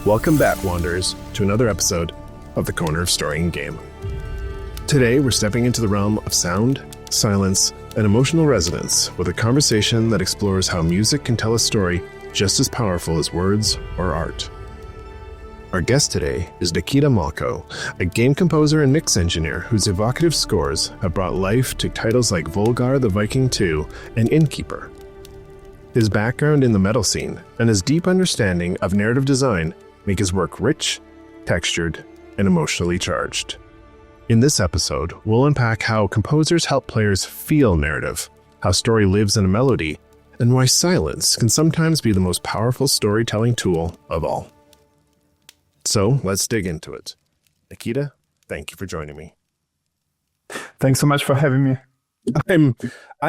Welcome back, Wanderers, to another episode of the Corner of Story and Game. Today, we're stepping into the realm of sound, silence, and emotional resonance with a conversation that explores how music can tell a story just as powerful as words or art. Our guest today is Nikita Malko, a game composer and mix engineer whose evocative scores have brought life to titles like Volgarr the Viking II and Innkeeper. His background in the metal scene and his deep understanding of narrative design make his work rich, textured, and emotionally charged. In this episode, we'll unpack how composers help players feel narrative, how story lives in a melody, and why silence can sometimes be the most powerful storytelling tool of all. So let's dig into it. Nikita, thank you for joining me. Thanks so much for having me. I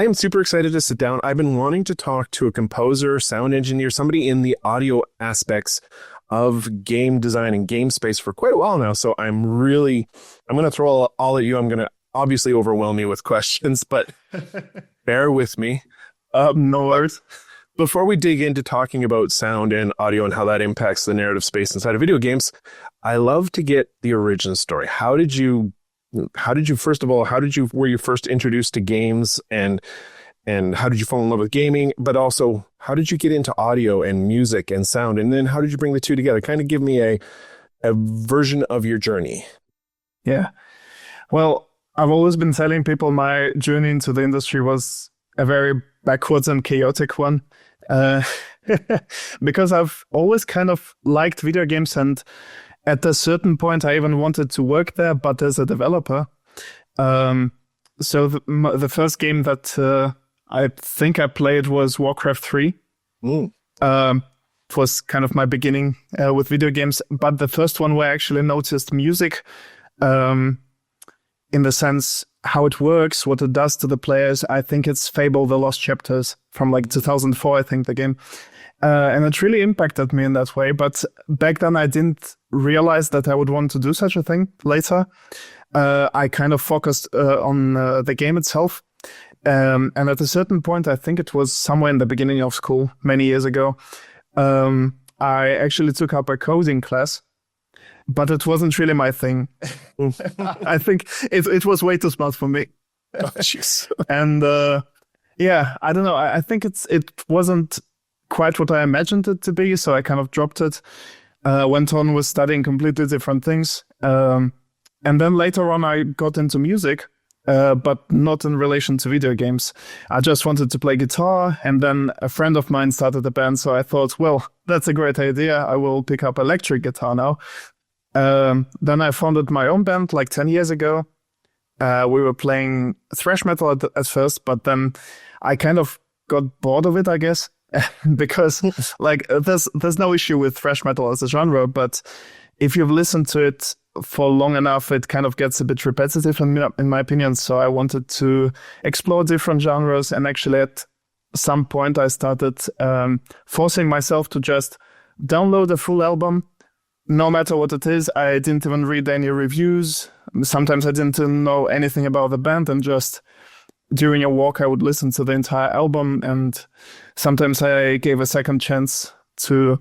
am super excited to sit down. I've been wanting to talk to a composer, sound engineer, somebody in the audio aspects of game design and game space for quite a while now. So I'm going to throw all at you. I'm going to obviously overwhelm you with questions, but bear with me. No worries. Before we dig into talking about sound and audio and how that impacts the narrative space inside of video games, I love to get the origin story. Were you first introduced to games, and how did you fall in love with gaming? But also, how did you get into audio and music and sound? And then how did you bring the two together? Kind of give me a version of your journey. Yeah. Well, I've always been telling people my journey into the industry was a very backwards and chaotic one. Because I've always kind of liked video games, and at a certain point I even wanted to work there, but as a developer. So the first game that I think I played was Warcraft 3. It was kind of my beginning with video games, but the first one where I actually noticed music in the sense how it works, what it does to the players. I think it's Fable: The Lost Chapters from like 2004, I think, the game. And it really impacted me in that way. But back then I didn't realize that I would want to do such a thing later. I kind of focused on the game itself. And at a certain point, I think it was somewhere in the beginning of school, many years ago, I actually took up a coding class, but it wasn't really my thing. I think it was way too smart for me. Oh, jeez. And I don't know. I think it wasn't quite what I imagined it to be, so I kind of dropped it. Went on with studying completely different things. And then later on, I got into music, but not in relation to video games. I just wanted to play guitar, and then a friend of mine started a band, so I thought, well, that's a great idea. I will pick up electric guitar now. Then I founded my own band like 10 years ago. We were playing thrash metal at first, but then I kind of got bored of it, I guess, because like there's no issue with thrash metal as a genre, but if you've listened to it for long enough, it kind of gets a bit repetitive in my opinion. So I wanted to explore different genres, and actually at some point I started forcing myself to just download a full album, no matter what it is. I didn't even read any reviews. Sometimes I didn't know anything about the band, and just during a walk I would listen to the entire album, and sometimes I gave a second chance to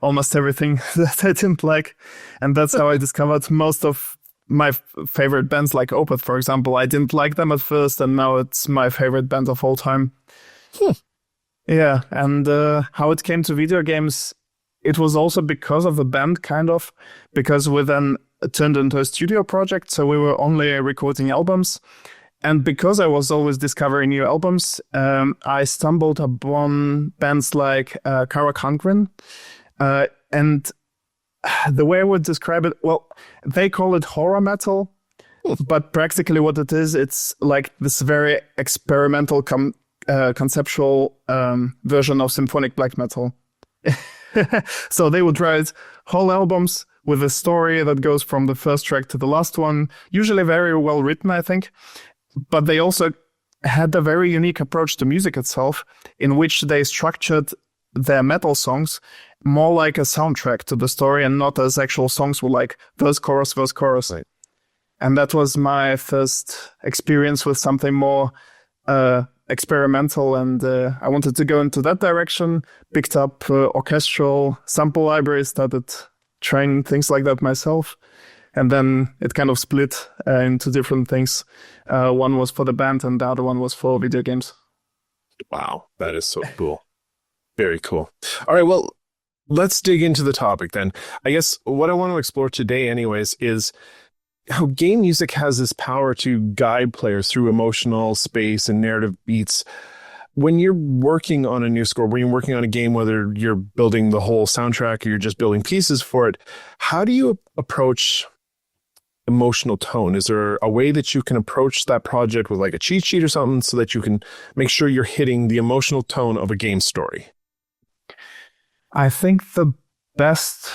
almost everything that I didn't like. And that's how I discovered most of my favorite bands, like Opeth, for example. I didn't like them at first, and now it's my favorite band of all time. Yeah, and how it came to video games, it was also because of the band, kind of, because we then turned into a studio project, so we were only recording albums. And because I was always discovering new albums, I stumbled upon bands like Kara Kankrin. And the way I would describe it, well, they call it horror metal, but practically what it is, it's like this very experimental conceptual version of symphonic black metal. So they would write whole albums with a story that goes from the first track to the last one, usually very well written, I think. But they also had a very unique approach to music itself, in which they structured their metal songs more like a soundtrack to the story, and not as actual songs with like verse, chorus. Right. And that was my first experience with something more experimental, and I wanted to go into that direction. Picked up orchestral sample libraries, started trying things like that myself. And then it kind of split into different things. One was for the band and the other one was for video games. Wow, that is so cool. Very cool. All right, well, let's dig into the topic then. I guess what I want to explore today anyways is how game music has this power to guide players through emotional space and narrative beats. When you're working on a new score, when you're working on a game, whether you're building the whole soundtrack or you're just building pieces for it, how do you approach emotional tone? Is there a way that you can approach that project with like a cheat sheet or something so that you can make sure you're hitting the emotional tone of a game story? I think the best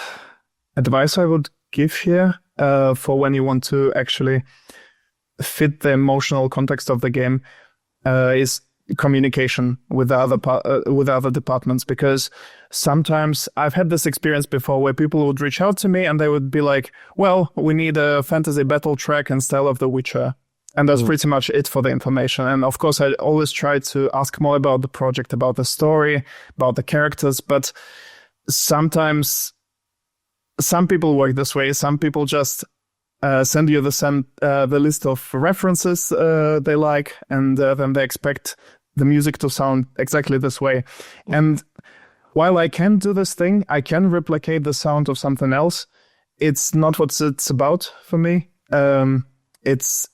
advice I would give here for when you want to actually fit the emotional context of the game is communication with other departments, because sometimes I've had this experience before where people would reach out to me and they would be like, well, we need a fantasy battle track in style of The Witcher. And that's pretty much it for the information. And of course, I always try to ask more about the project, about the story, about the characters. But sometimes some people work this way. Some people just send you the list of references they like, and then they expect the music to sound exactly this way. And while I can do this thing, I can replicate the sound of something else. It's not what it's about for me. It's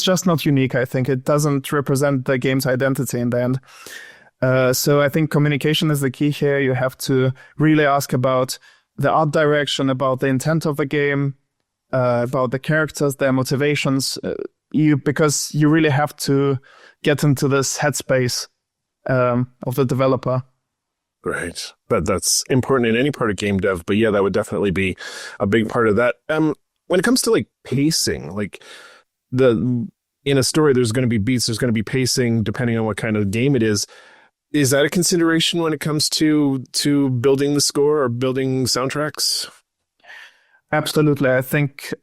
just not unique, I think. It doesn't represent the game's identity in the end. So I think communication is the key here. You have to really ask about the art direction, about the intent of the game, about the characters, their motivations, because you really have to get into this headspace of the developer. Right. That's important in any part of game dev, but yeah, that would definitely be a big part of that. When it comes to like pacing, like in a story, there's going to be beats, there's going to be pacing, depending on what kind of game it is. Is that a consideration when it comes to building the score or building soundtracks? Absolutely. I think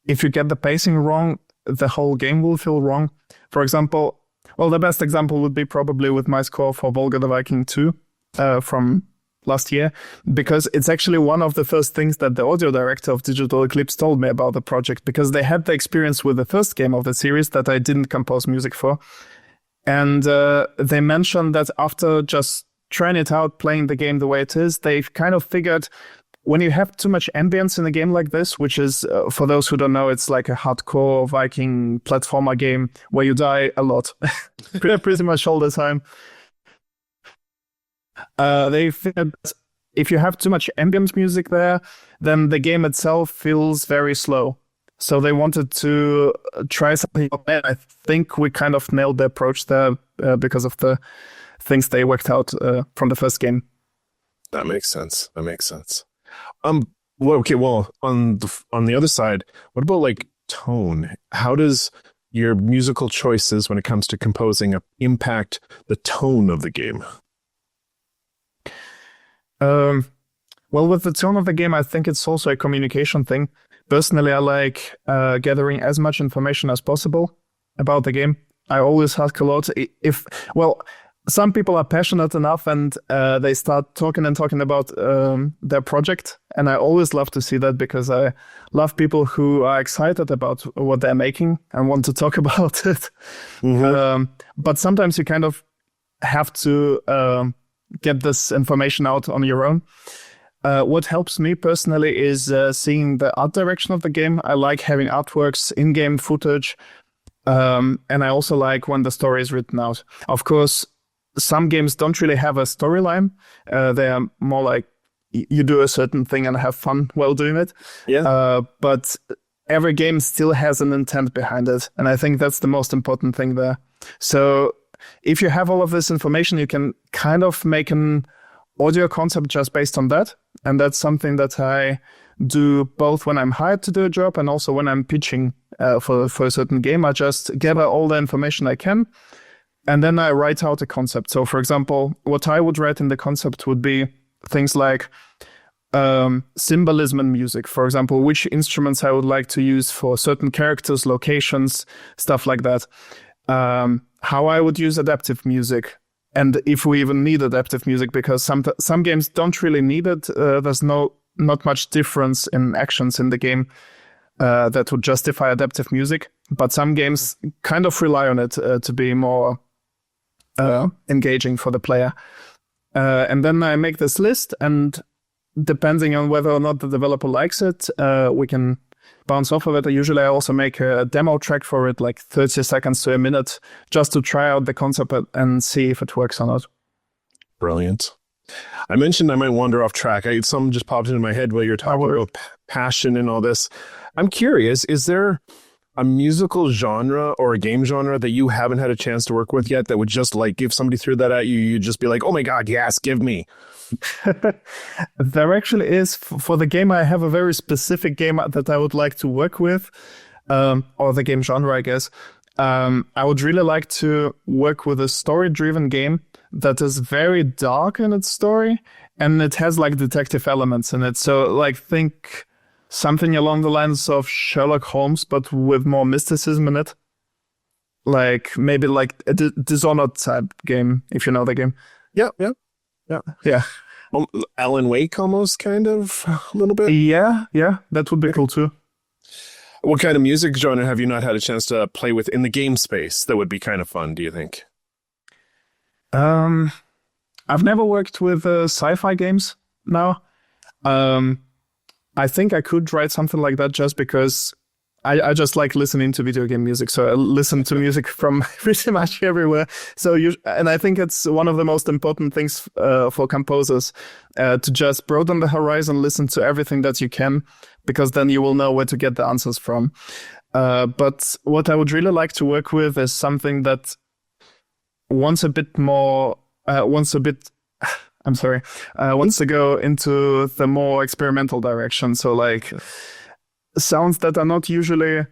if you get the pacing wrong, the whole game will feel wrong. For example, well, the best example would be probably with my score for Volgarr the Viking II from last year, because it's actually one of the first things that the audio director of Digital Eclipse told me about the project, because they had the experience with the first game of the series that I didn't compose music for. And they mentioned that after just trying it out, playing the game the way it is, they've kind of figured when you have too much ambience in a game like this, which is, for those who don't know, it's like a hardcore Viking platformer game where you die a lot, pretty much all the time. They figured that if you have too much ambient music there, then the game itself feels very slow. So they wanted to try something. I think we kind of nailed the approach there because of the things they worked out from the first game. That makes sense. Well, okay. Well, on the other side, what about like tone? How does your musical choices when it comes to composing impact the tone of the game? Well, with the tone of the game, I think it's also a communication thing. Personally, I like gathering as much information as possible about the game. I always ask a lot. Some people are passionate enough and they start talking about their project. And I always love to see that, because I love people who are excited about what they're making and want to talk about it. Mm-hmm. But sometimes you kind of have to get this information out on your own. What helps me personally is seeing the art direction of the game. I like having artworks, in-game footage, and I also like when the story is written out. Of course, some games don't really have a storyline. They are more like you do a certain thing and have fun while doing it. Yeah. But every game still has an intent behind it, and I think that's the most important thing there. So if you have all of this information, you can kind of make an audio concept just based on that. And that's something that I do both when I'm hired to do a job and also when I'm pitching for a certain game. I just gather all the information I can, and then I write out a concept. So, for example, what I would write in the concept would be things like symbolism in music. For example, which instruments I would like to use for certain characters, locations, stuff like that. how I would use adaptive music, and if we even need adaptive music, because some games don't really need it. There's not much difference in actions in the game that would justify adaptive music, but some games kind of rely on it to be more engaging for the player. And then I make this list, and depending on whether or not the developer likes it, we can bounce off of it. Usually I also make a demo track for it, like 30 seconds to a minute, just to try out the concept and see if it works or not. Brilliant. I mentioned I might wander off track. Something just popped into my head while you're talking about passion and all this. I'm curious, is there a musical genre or a game genre that you haven't had a chance to work with yet that would just like, if somebody threw that at you, you'd just be like, oh my God, yes, give me. There actually is. For the game, I have a very specific game that I would like to work with, or the game genre, I guess. I would really like to work with a story-driven game that is very dark in its story, and it has like detective elements in it. So like think something along the lines of Sherlock Holmes, but with more mysticism in it. Like maybe like a Dishonored type game, if you know the game. Yeah. Alan Wake almost, kind of, a little bit. Yeah, that would be cool too. What kind of music genre have you not had a chance to play with in the game space that would be kind of fun, do you think? I've never worked with sci-fi games now. I think I could write something like that just because I just like listening to video game music. So I listen to music from pretty much everywhere. And I think it's one of the most important things for composers to just broaden the horizon, listen to everything that you can, because then you will know where to get the answers from. But what I would really like to work with is something that wants to go into the more experimental direction. So like sounds that are not usually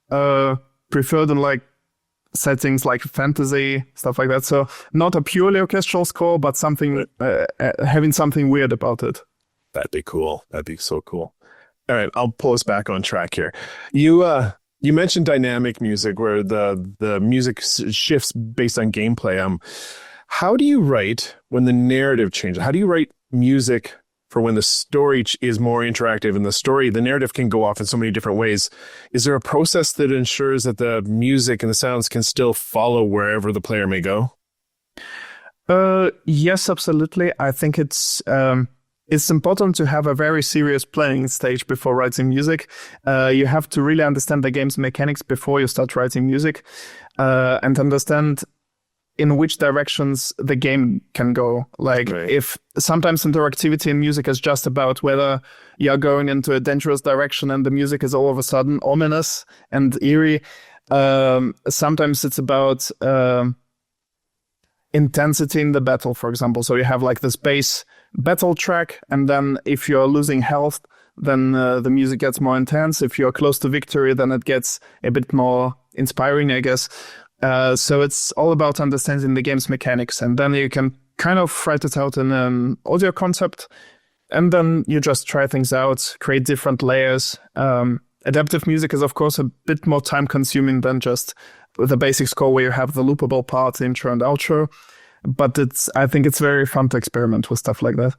preferred in like settings like fantasy, stuff like that. So not a purely orchestral score, but something having something weird about it. That'd be cool. That'd be so cool. All right, I'll pull us back on track here. You mentioned dynamic music, where the music shifts based on gameplay. How do you write when the narrative changes? How do you write music for when the story is more interactive and the narrative can go off in so many different ways? Is there a process that ensures that the music and the sounds can still follow wherever the player may go? Yes, absolutely. I think it's important to have a very serious playing stage before writing music. You have to really understand the game's mechanics before you start writing music, and understand in which directions the game can go. Like if sometimes interactivity in music is just about whether you're going into a dangerous direction and the music is all of a sudden ominous and eerie. Sometimes it's about intensity in the battle, for example. So you have like this base battle track, and then if you're losing health, then the music gets more intense. If you're close to victory, then it gets a bit more inspiring, I guess. So it's all about understanding the game's mechanics, and then you can kind of write it out in an audio concept, and then you just try things out, create different layers. Adaptive music is, of course, a bit more time-consuming than just the basic score where you have the loopable part, intro and outro. But I think it's very fun to experiment with stuff like that.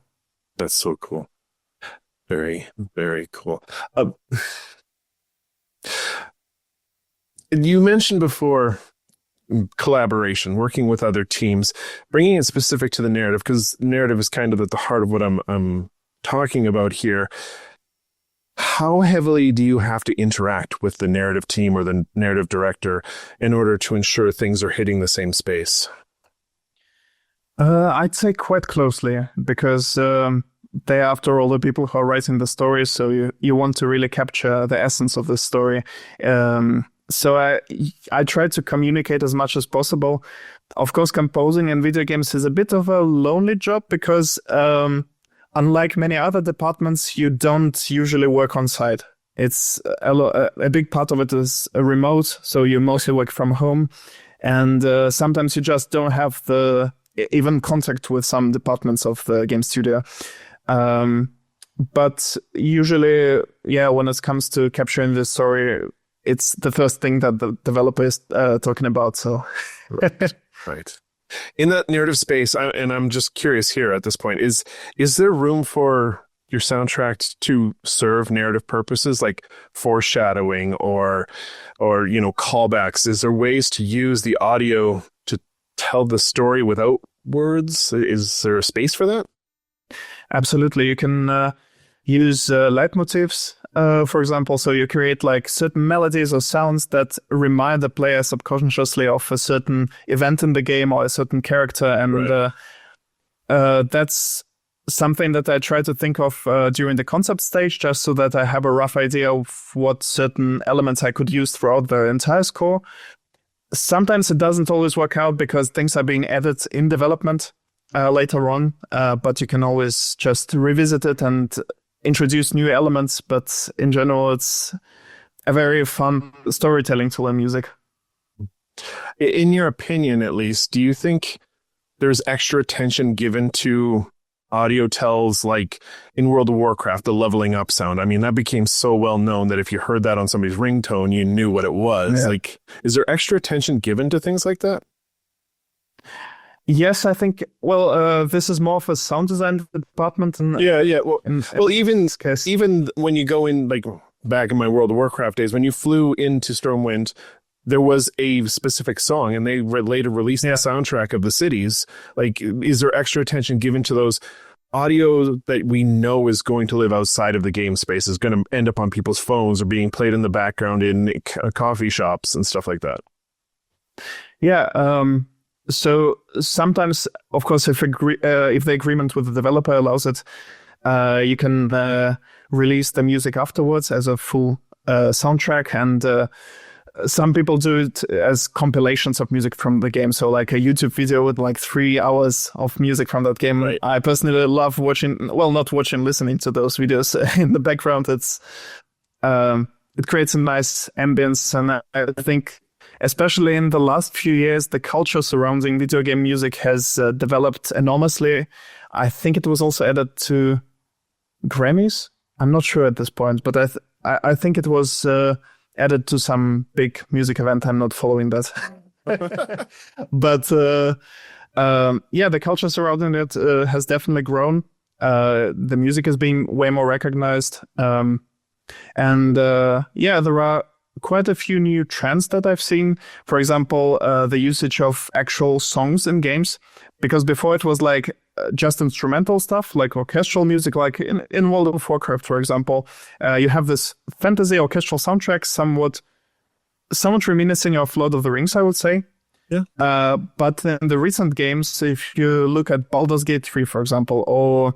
That's so cool. Very, very cool. You mentioned before collaboration, working with other teams, bringing it specific to the narrative, because narrative is kind of at the heart of what I'm talking about here. How heavily do you have to interact with the narrative team or the narrative director in order to ensure things are hitting the same space? I'd say quite closely, because they are, after all, the people who are writing the story, so you want to really capture the essence of the story. So I try to communicate as much as possible. Of course, composing in video games is a bit of a lonely job, because unlike many other departments, you don't usually work on site. It's a big part of it is remote, so you mostly work from home, and sometimes you just don't have the even contact with some departments of the game studio. But usually, when it comes to capturing the story, it's the first thing that the developer is talking about. So, Right. In that narrative space, and I'm just curious here at this point, is there room for your soundtrack to serve narrative purposes like foreshadowing or callbacks? Is there ways to use the audio to tell the story without words? Is there a space for that? absolutely, you can use leitmotifs, for example. So you create like certain melodies or sounds that remind the player subconsciously of a certain event in the game or a certain character, and right. that's something that I try to think of during the concept stage, just so that I have a rough idea of what certain elements I could use throughout the entire score. Sometimes it doesn't always work out because things are being added in development later on, but you can always just revisit it and introduce new elements. But in general, it's a very fun storytelling tool in music. In your opinion, at least, do you think there's extra attention given to audio tells, like in World of Warcraft, the leveling up sound? I mean, that became so well known that if you heard that on somebody's ringtone, you knew what it was. Yeah. Like, is there extra attention given to things like that? Yes, I think. Well, this is more of a sound design department. And Yeah. Well, even case. even when you go in, like back in my World of Warcraft days, when you flew into Stormwind, there was a specific song, and they later released the soundtrack of the cities. Like, is there extra attention given to those audio that we know is going to live outside of the game space, is going to end up on people's phones or being played in the background in coffee shops and stuff like that? Yeah. So sometimes, of course, if the agreement with the developer allows it, you can release the music afterwards as a full soundtrack, and some people do it as compilations of music from the game. So like a YouTube video with like 3 hours of music from that game. Right. I personally love listening to those videos in the background. It creates a nice ambience, and I think especially in the last few years, the culture surrounding video game music has developed enormously. I think it was also added to Grammys. I'm not sure at this point, but I think it was added to some big music event. I'm not following that. But the culture surrounding it has definitely grown. The music is being way more recognized. And there are quite a few new trends that I've seen. For example, the usage of actual songs in games, because before it was like just instrumental stuff, like orchestral music, like in World of Warcraft, for example. You have this fantasy orchestral soundtrack, somewhat reminiscing of Lord of the Rings, I would say. Yeah. But in the recent games, if you look at Baldur's Gate 3, for example, or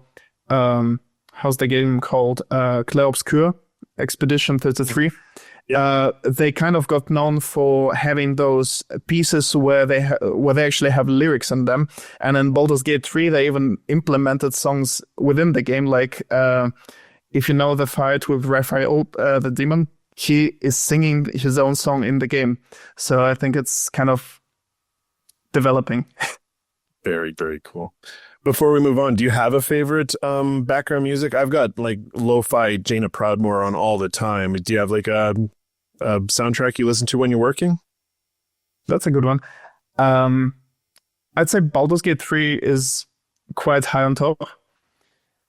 how's the game called? Clair Obscur, Expedition 33. They kind of got known for having those pieces where they actually have lyrics in them. And in Baldur's Gate 3, they even implemented songs within the game. Like, if you know the fight with Raphael, the demon, he is singing his own song in the game. So I think it's kind of developing. Very, very cool. Before we move on, do you have a favorite background music? I've got like lo-fi Jaina Proudmoore on all the time. Do you have like a soundtrack you listen to when you're working? That's a good one. I'd say Baldur's Gate 3 is quite high on top.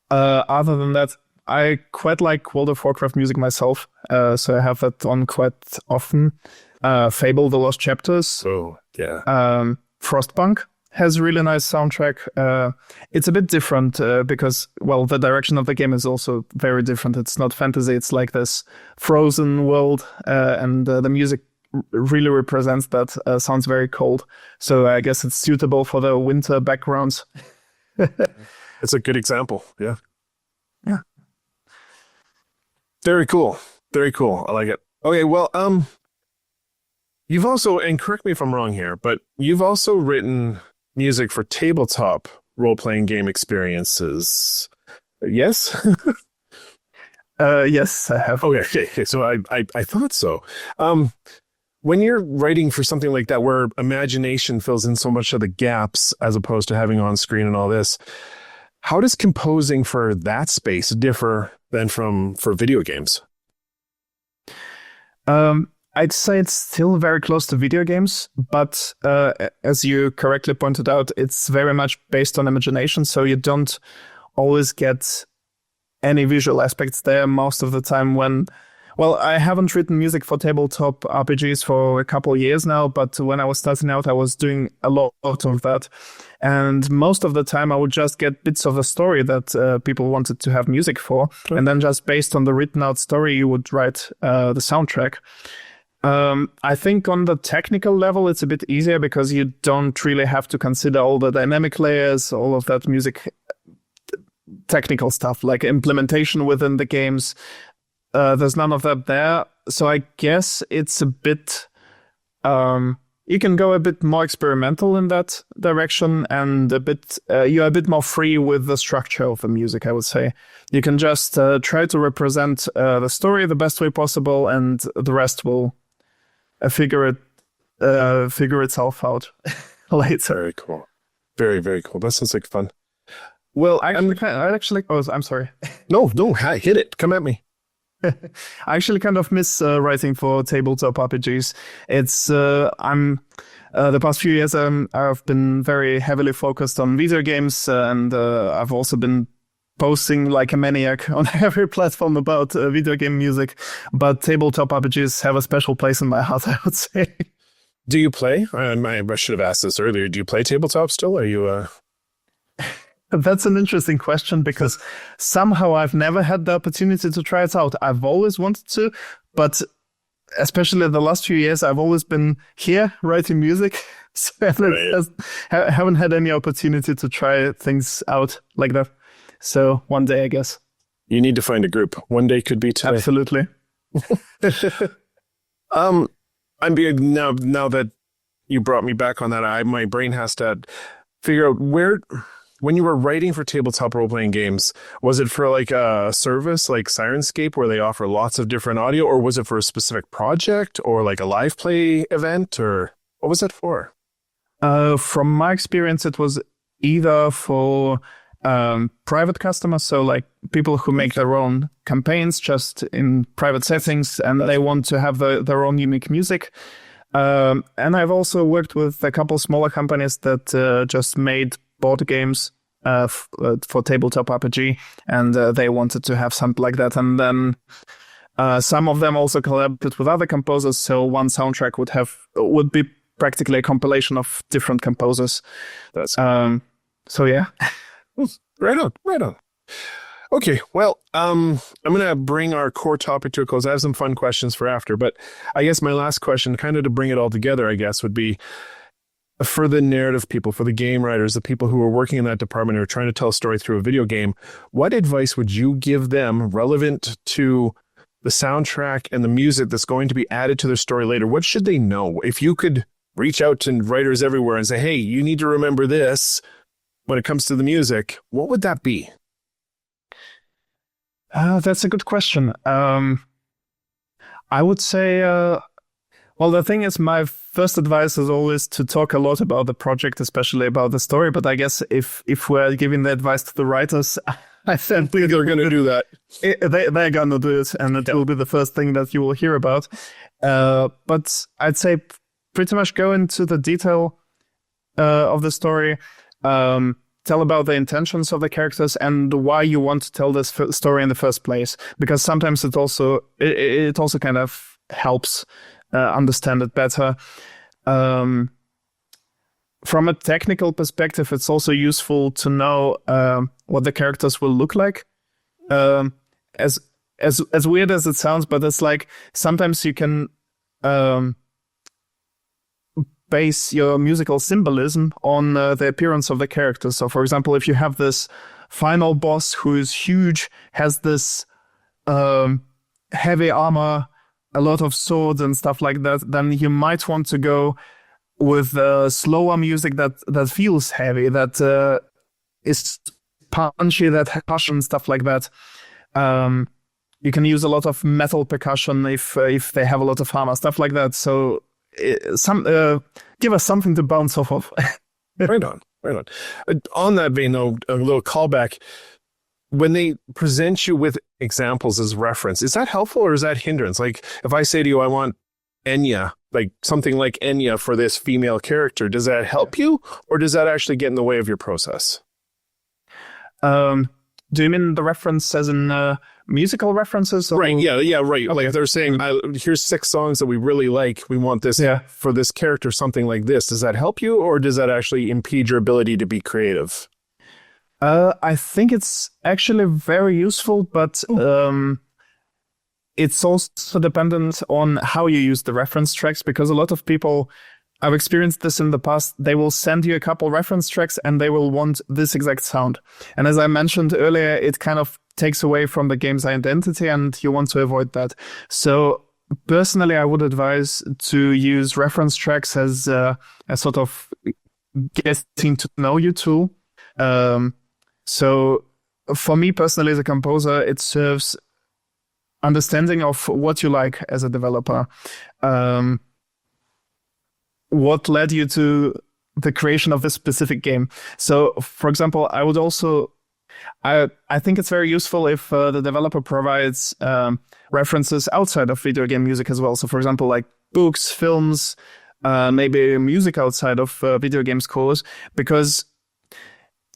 Other than that, I quite like World of Warcraft music myself, so I have that on quite often. Fable: The Lost Chapters. Oh, yeah. Frostpunk has a really nice soundtrack. It's a bit different because, well, the direction of the game is also very different. It's not fantasy. It's like this frozen world, and the music really represents that. Sounds very cold. So I guess it's suitable for the winter backgrounds. It's a good example. Yeah. Yeah. Very cool. Very cool. I like it. Okay, well, you've also, and correct me if I'm wrong here, but you've also written music for tabletop role-playing game experiences. Yes? Yes, I have. Okay. So I thought so. When you're writing for something like that, where imagination fills in so much of the gaps as opposed to having on screen and all this, how does composing for that space differ than for video games? I'd say it's still very close to video games, but as you correctly pointed out, it's very much based on imagination, so you don't always get any visual aspects there most of the time when... Well, I haven't written music for tabletop RPGs for a couple of years now, but when I was starting out, I was doing a lot of that. And most of the time, I would just get bits of a story that people wanted to have music for. Sure. And then just based on the written out story, you would write the soundtrack. I think on the technical level, it's a bit easier because you don't really have to consider all the dynamic layers, all of that music technical stuff like implementation within the games. There's none of that there. So I guess it's a bit, you can go a bit more experimental in that direction and a bit, you're a bit more free with the structure of the music, I would say. You can just try to represent the story the best way possible and the rest will figure itself out later. Very cool. Very, very cool. That sounds like fun. Well, I'm sorry. No, hit it. Come at me. I actually kind of miss writing for tabletop RPGs. It's the past few years I've been very heavily focused on video games, and I've also been posting like a maniac on every platform about video game music. But tabletop RPGs have a special place in my heart, I would say. Do you play? I should have asked this earlier. Do you play tabletop still? Are you? That's an interesting question because somehow I've never had the opportunity to try it out. I've always wanted to, but especially the last few years, I've always been here writing music. So I haven't had any opportunity to try things out like that. So one day, I guess. You need to find a group. One day could be today. Absolutely. I'm being now that you brought me back on that, my brain has to figure out where. When you were writing for tabletop role-playing games, was it for like a service like Sirenscape where they offer lots of different audio, or was it for a specific project or like a live play event, or what was it for? From my experience, it was either for private customers, so like people who make their own campaigns just in private settings and they want to have their own unique music. And I've also worked with a couple smaller companies that just made board games for tabletop RPG, and they wanted to have something like that. And then some of them also collaborated with other composers, so one soundtrack would be practically a compilation of different composers. That's so yeah. Right on. Okay, well, I'm going to bring our core topic to a close. I have some fun questions for after, but I guess my last question, kind of to bring it all together, I guess, would be, for the narrative people, for the game writers, the people who are working in that department or trying to tell a story through a video game, what advice would you give them relevant to the soundtrack and the music that's going to be added to their story later? What should they know? If you could reach out to writers everywhere and say, hey, you need to remember this when it comes to the music, what would that be? That's a good question. I would say... Well, the thing is, my first advice is always to talk a lot about the project, especially about the story. But I guess if we're giving the advice to the writers, I think they're going to do that. They're going to do it, and it will be the first thing that you will hear about. But I'd say pretty much go into the detail of the story, tell about the intentions of the characters and why you want to tell this story in the first place. Because sometimes it also kind of helps understand it better. From a technical perspective, it's also useful to know what the characters will look like. As weird as it sounds, but it's like sometimes you can base your musical symbolism on the appearance of the characters. So, for example, if you have this final boss who is huge, has this heavy armor, a lot of swords and stuff like that, then you might want to go with slower music that feels heavy, that is punchy, that has passion, stuff like that. You can use a lot of metal percussion if they have a lot of armor, stuff like that. So give us something to bounce off of. Right on. On that vein, though, a little callback. When they present you with examples as reference, is that helpful or is that hindrance? Like if I say to you, I want Enya, like something like Enya for this female character, does that help you, or does that actually get in the way of your process? Do you mean the reference as in musical references? Or? Right. Yeah. Right. Okay. Like if they're saying, here's 6 songs that we really like, we want this for this character, something like this. Does that help you, or does that actually impede your ability to be creative? I think it's actually very useful, but it's also dependent on how you use the reference tracks, because a lot of people, I've experienced this in the past, they will send you a couple reference tracks and they will want this exact sound. And as I mentioned earlier, it kind of takes away from the game's identity, and you want to avoid that. So personally, I would advise to use reference tracks as a sort of getting to know you tool. So for me personally, as a composer, it serves understanding of what you like as a developer. What led you to the creation of this specific game? So, for example, I would also, I think it's very useful if the developer provides references outside of video game music as well. So, for example, like books, films, maybe music outside of video game scores, because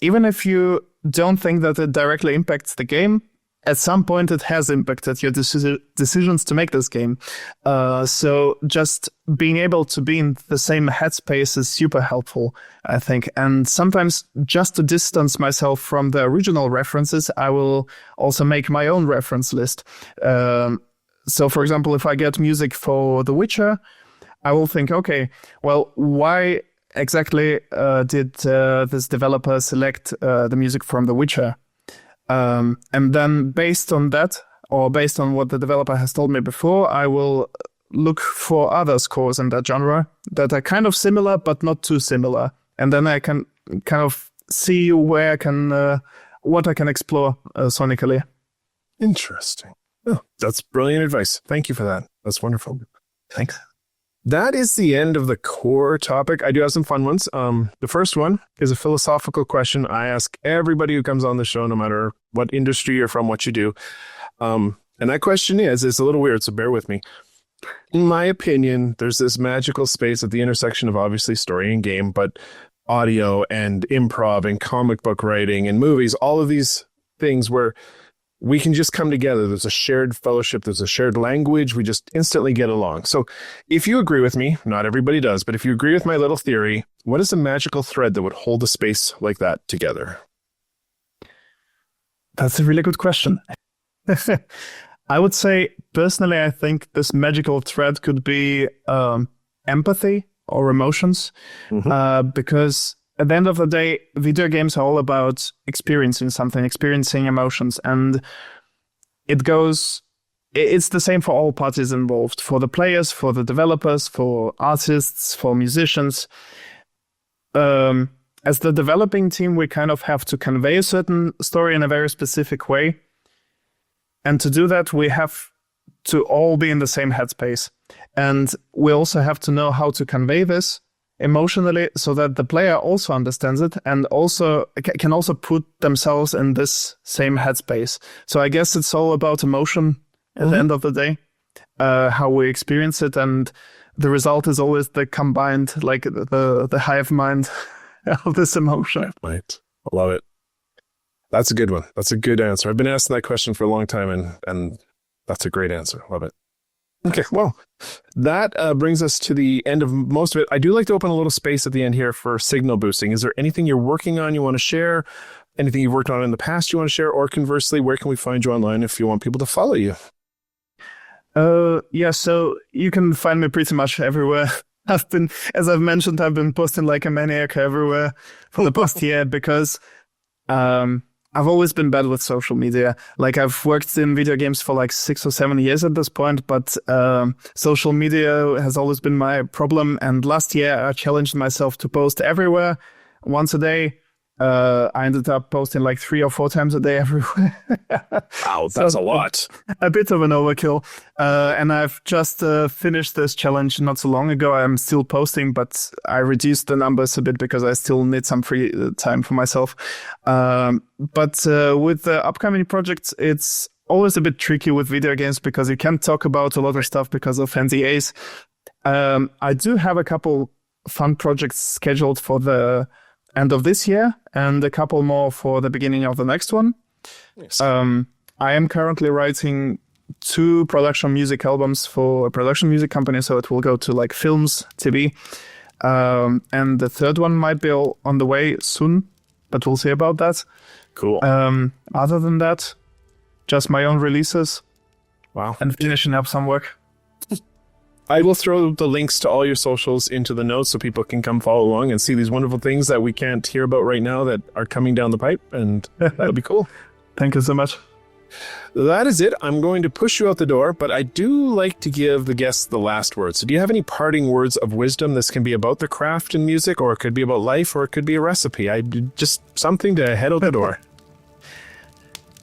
even if you don't think that it directly impacts the game, at some point it has impacted your decisions to make this game. So just being able to be in the same headspace is super helpful, I think. And sometimes just to distance myself from the original references, I will also make my own reference list. So for example, if I get music for The Witcher, I will think, okay, well, why exactly did this developer select the music from The Witcher? And then based on that, or based on what the developer has told me before, I will look for other scores in that genre that are kind of similar, but not too similar. And then I can kind of see where I can, what I can explore sonically. Interesting. Oh, that's brilliant advice. Thank you for that. That's wonderful. Thanks. That is the end of the core topic. I do have some fun ones. The first one is a philosophical question I ask everybody who comes on the show, no matter what industry you're from, what you do. And that question is, it's a little weird, so bear with me. In my opinion, there's this magical space at the intersection of obviously story and game, but audio and improv and comic book writing and movies, all of these things where we can just come together. There's a shared fellowship. There's a shared language. We just instantly get along. So if you agree with me, not everybody does, but if you agree with my little theory, what is a magical thread that would hold a space like that together? That's a really good question. I would say, personally, I think this magical thread could be empathy or emotions, because at the end of the day, video games are all about experiencing something, experiencing emotions. And it's the same for all parties involved, for the players, for the developers, for artists, for musicians. As the developing team, we kind of have to convey a certain story in a very specific way. And to do that, we have to all be in the same headspace. And we also have to know how to convey this emotionally so that the player also understands it and also can also put themselves in this same headspace. So I guess it's all about emotion at the end of the day, how we experience it, and the result is always the combined, like the hive mind of this emotion. Right. I love it. That's a good one. That's a good answer. I've been asking that question for a long time, and that's a great answer. Love it. Okay, well, that brings us to the end of most of it. I do like to open a little space at the end here for signal boosting. Is there anything you're working on you want to share? Anything you've worked on in the past you want to share? Or conversely, where can we find you online if you want people to follow you? Yeah, so you can find me pretty much everywhere. As I've mentioned, I've been posting like a maniac everywhere for the past year because I've always been bad with social media. Like, I've worked in video games for like 6 or 7 years at this point, but social media has always been my problem. And last year, I challenged myself to post everywhere once a day. I ended up posting like 3 or 4 times a day everywhere. Wow, that's a lot. A bit of an overkill. And I've just finished this challenge not so long ago. I'm still posting, but I reduced the numbers a bit because I still need some free time for myself. But with the upcoming projects, it's always a bit tricky with video games because you can't talk about a lot of stuff because of NDAs. I do have a couple fun projects scheduled for the end of this year and a couple more for the beginning of the next one. Yes. I am currently writing 2 production music albums for a production music company, so it will go to like films, TV. And the third one might be on the way soon, but we'll see about that. Cool. Other than that, just my own releases. Wow. And finishing up some work. I will throw the links to all your socials into the notes so people can come follow along and see these wonderful things that we can't hear about right now that are coming down the pipe, and that'll be cool. Thank you so much. That is it. I'm going to push you out the door, but I do like to give the guests the last word. So do you have any parting words of wisdom? This can be about the craft and music, or it could be about life, or it could be a recipe. Just something to head out the door.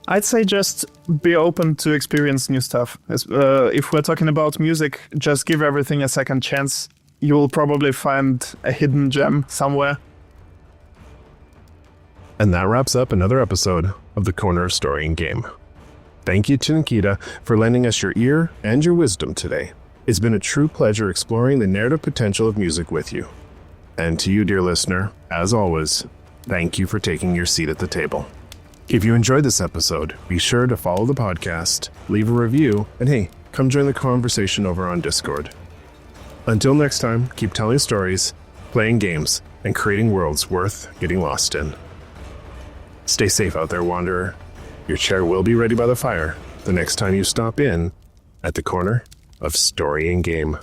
I'd say just be open to experience new stuff. If we're talking about music, just give everything a second chance. You will probably find a hidden gem somewhere. And that wraps up another episode of the Corner of Story and Game. Thank you to Nikita for lending us your ear and your wisdom today. It's been a true pleasure exploring the narrative potential of music with you. And to you, dear listener, as always, thank you for taking your seat at the table. If you enjoyed this episode, be sure to follow the podcast, leave a review, and hey, come join the conversation over on Discord. Until next time, keep telling stories, playing games, and creating worlds worth getting lost in. Stay safe out there, Wanderer. Your chair will be ready by the fire the next time you stop in at the Corner of Story and Game.